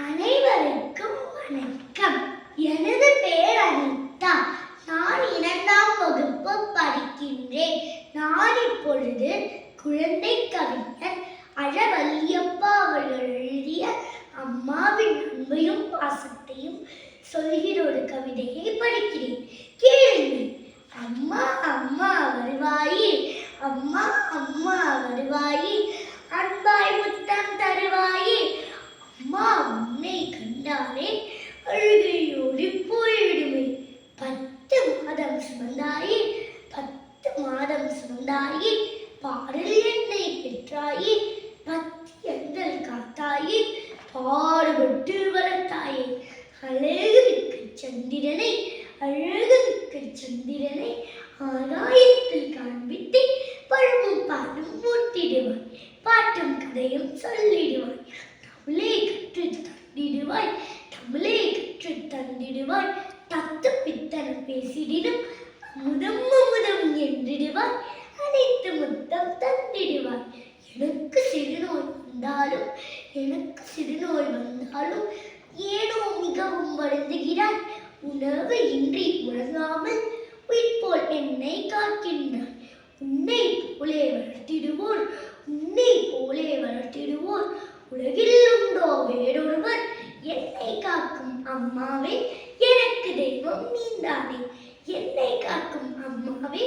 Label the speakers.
Speaker 1: அனைவருக்கும் வணக்கம். எனது பெயர் அனிதா. நான் 2ஆம் வகுப்பு படிக்கின்றேன். நான் இப்பொழுது குழந்தை கவிஞர் அழவல்லியப்பா அவர்கள் எழுதிய அம்மாவின் அன்பையும் பாசத்தையும் சொல்கிற ஒரு கவிதையை படிக்கிறேன். கேளுங்கள். அம்மா அம்மா வருவாயே, அம்மா அம்மா வருவாயே, அன்பாய் முத்தம் தருவாயே, அம்மா உன்னை கண்டாலே அழுகையோடி போய்விடுமே. 10 மாதம் சுமந்தாயே, 10 மாதம் சுமந்தாயே, பாரில் என்னை பெற்றாயே, பத்தியங்கள் காத்தாயே, பாடுபட்டு வளர்த்தாயே. அழகுமிக்க சந்திரனை, அழகுமிக்க சந்திரனை ஆகாயத்தில் காண்பித்து பழமும் பாலும் ஊட்டிடுவாய், பாட்டும் கதையும் சொல்லிடுவாய், தமிழே கற்று தந்திடுவாய், தமிழே கற்று தந்திடுவாய், தத்து பித்தனம் பேசிடினும் அமுதம் அமுதம் என்றிடுவாய், அனைத்து முத்தம் தந்திடுவாய். எனக்கு சிறுநோய் வந்தாலும், எனக்கு சிறுநோய் வந்தாலும் ஏனோ மிகவும் வருந்துகிறாய். உணவு இன்றி உறங்காமல் உயிர் போல் என்னை காக்கின்றாய். உன்னை போலே வளர்த்திடுவோர், உன்னை போலே வளர்த்திடுவோர் உலகில் உண்டோ வேறொருவர். என்னை காக்கும் அம்மாவே, எனக்கு தெய்வம் நீந்தானே. என்னை காக்கும் அம்மாவே,